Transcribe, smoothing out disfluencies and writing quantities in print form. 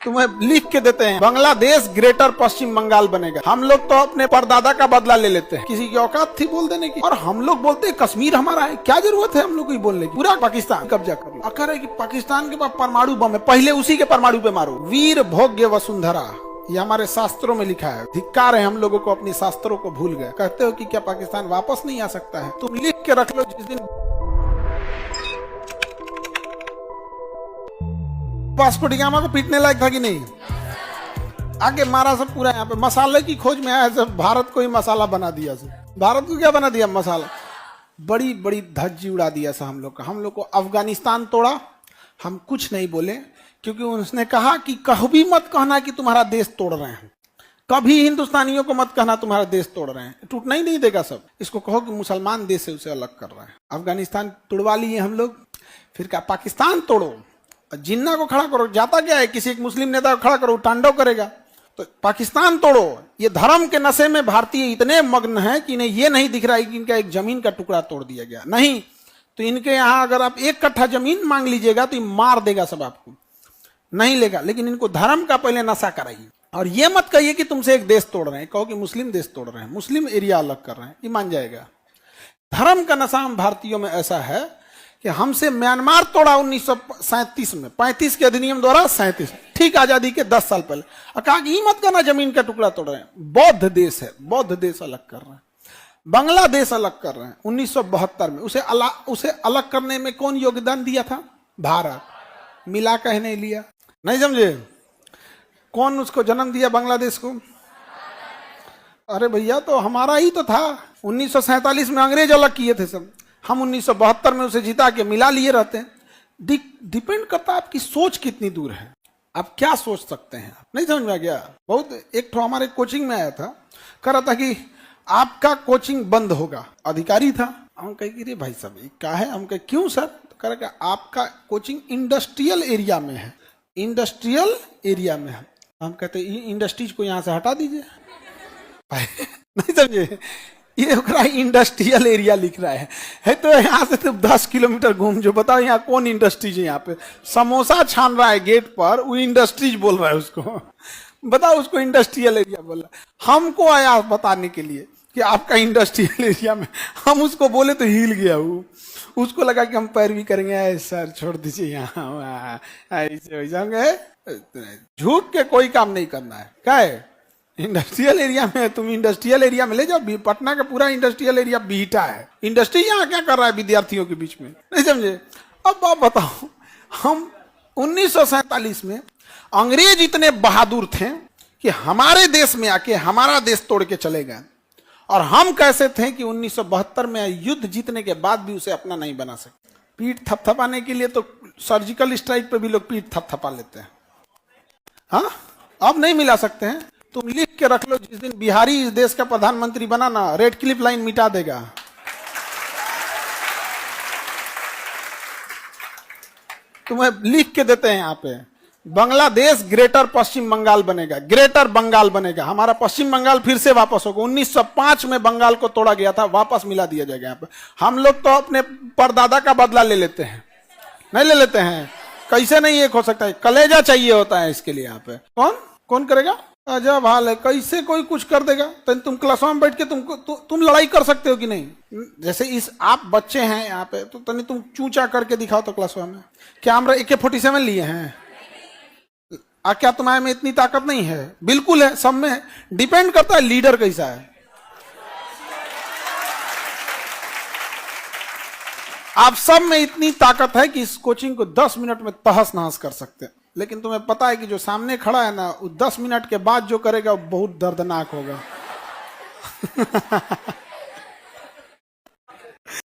तुम्हें लिख के देते हैं बांग्लादेश ग्रेटर पश्चिम बंगाल बनेगा। हम लोग तो अपने परदादा का बदला ले लेते हैं, किसी की औकात थी बोल देने की। और हम लोग बोलते हैं कश्मीर हमारा है, क्या जरूरत है हम लोग को बोलने की। पूरा पाकिस्तान कब्जा कर लो। आखिर है कि पाकिस्तान के पास परमाणु बम है, पहले उसी के परमाणु पे मारो। वीर भोग्य वसुंधरा, ये हमारे शास्त्रों में लिखा है। धिक्कार है हम लोगों को, अपनी शास्त्रों को भूल गए। कहते हो कि क्या पाकिस्तान वापस नहीं आ सकता है? तुम लिख के रख लो, जिस दिन वास्को डी गामा को पीटने लायक था कि नहीं, आगे मारा सब पूरा। यहाँ पे मसाले की खोज में आया सब, भारत को ही मसाला बना दिया सब। भारत को क्या बना दिया? मसाला। बड़ी बड़ी धज्जी उड़ा दिया सब हम लोग का। हम लोग को अफगानिस्तान तोड़ा, हम कुछ नहीं बोले, क्योंकि उसने कहा कि कभी मत कहना कि तुम्हारा देश तोड़ रहे हैं, कभी हिंदुस्तानियों को मत कहना तुम्हारा देश तोड़ रहे हैं। टूटना ही नहीं देगा सब। इसको कहो कि मुसलमान देश से उसे अलग कर रहा है। अफगानिस्तान तोड़वा लिए हम लोग, फिर क्या पाकिस्तान तोड़ो, जिन्ना को खड़ा करो। जाता क्या है, किसी एक मुस्लिम नेता को खड़ा करो, तांडव करेगा। तो पाकिस्तान तोड़ो। ये धर्म के नशे में भारतीय इतने मग्न हैं कि इन्हें ये नहीं दिख रहा है कि इनका एक जमीन का टुकड़ा तोड़ दिया गया। नहीं तो इनके यहाँ अगर आप 1 कट्ठा जमीन मांग लीजिएगा तो ये मार देगा सब, आपको नहीं लेगा। लेकिन इनको धर्म का पहले नशा कराइए। और ये मत कहिए कि तुमसे एक देश तोड़ रहे हैं, कहो कि मुस्लिम देश तोड़ रहे हैं, मुस्लिम एरिया अलग कर रहे हैं, ये मान जाएगा। धर्म का नशा हम भारतीयों में ऐसा है कि हमसे म्यांमार तोड़ा 1937 में, 35 के अधिनियम द्वारा 37, ठीक आजादी के 10 साल पहले। और कहा कि मत करना, जमीन का टुकड़ा तोड़ रहे हैं। बौद्ध देश है, बौद्ध देश अलग कर रहे हैं, बांग्लादेश अलग कर रहे हैं 1972 में। उसे अलग करने में कौन योगदान दिया था? भारत। मिला कह नहीं लिया, नहीं समझे? कौन उसको जन्म दिया बांग्लादेश को? अरे भैया तो हमारा ही तो था। 1947 में अंग्रेज अलग किए थे सब, हम 1972 में उसे जिता के मिला लिए रहते हैं। डिपेंड करता है आपकी सोच कितनी दूर है, आप क्या सोच सकते हैं। नहीं समझ में आ गया? बहुत एक तो हमारे कोचिंग में आया था, कह रहा था कि आपका कोचिंग बंद होगा। अधिकारी था, हम कहे रे भाई साहब ये क्या है? हम कहे क्यों सर? तो कह रहा कि आपका कोचिंग इंडस्ट्रियल एरिया में है, इंडस्ट्रियल एरिया में है। हम कहते इंडस्ट्रीज को यहाँ से हटा दीजिए। नहीं समझे? ये इंडस्ट्रियल एरिया लिख रहा है तो यहाँ से तो 10 किलोमीटर घूम जो, बताओ यहाँ कौन इंडस्ट्रीज है? यहाँ पे समोसा छान रहा है गेट पर, वो इंडस्ट्रीज बोल रहा है उसको। बताओ, उसको इंडस्ट्रियल एरिया बोल रहा है। हमको आया बताने के लिए कि आपका इंडस्ट्रियल एरिया में, हम उसको बोले तो हिल गया वो। उसको लगा कि हम पैरवी करेंगे। सर छोड़ दीजिए, यहाँ ऐसे हो जाएंगे। झुक के कोई काम नहीं करना है। क्या है? इंडस्ट्रियल एरिया में, तुम इंडस्ट्रियल एरिया में ले जाओ। पटना का पूरा इंडस्ट्रियल एरिया बीटा है। इंडस्ट्री यहाँ क्या कर रहा है विद्यार्थियों के बीच में? नहीं समझे? अब आप बताओ, हम 1947 में अंग्रेज इतने बहादुर थे कि हमारे देश में आके हमारा देश तोड़ के चले गए। और हम कैसे थे कि 1972 में युद्ध जीतने के बाद भी उसे अपना नहीं बना सके। पीठ थपथपाने के लिए तो सर्जिकल स्ट्राइक पे भी लोग पीठ थपथपा लेते हैं। हाँ, अब नहीं मिला सकते हैं। तुम लिख के रख लो, जिस दिन बिहारी इस देश का प्रधानमंत्री बना ना, रेड क्लिफ लाइन मिटा देगा। तुम्हें लिख के देते हैं यहाँ पे, बांग्लादेश ग्रेटर पश्चिम बंगाल बनेगा, ग्रेटर बंगाल बनेगा। हमारा पश्चिम बंगाल फिर से वापस होगा। 1905 में बंगाल को तोड़ा गया था, वापस मिला दिया जाएगा यहाँ पे। हम लोग तो अपने परदादा का बदला ले लेते हैं, नहीं ले लेते हैं? कैसे नहीं एक हो सकता है? कलेजा चाहिए होता है इसके लिए। यहाँ पे कौन करेगा? अजब हाल है। कैसे कोई कुछ कर देगा? तो तुम क्लास में बैठ के तुम लड़ाई कर सकते हो कि नहीं? जैसे आप बच्चे हैं यहाँ पे, तो तुम चूचा करके दिखाओ तो क्लास में। क्या हम AK-47 लिए हैं? क्या तुम्हारे में इतनी ताकत नहीं है? बिल्कुल है, सब में। डिपेंड करता है लीडर कैसा है। आप सब में इतनी ताकत है कि इस कोचिंग को 10 मिनट में तहस नहस कर सकते हैं। लेकिन तुम्हें पता है कि जो सामने खड़ा है ना, 10 मिनट के बाद जो करेगा वो बहुत दर्दनाक होगा।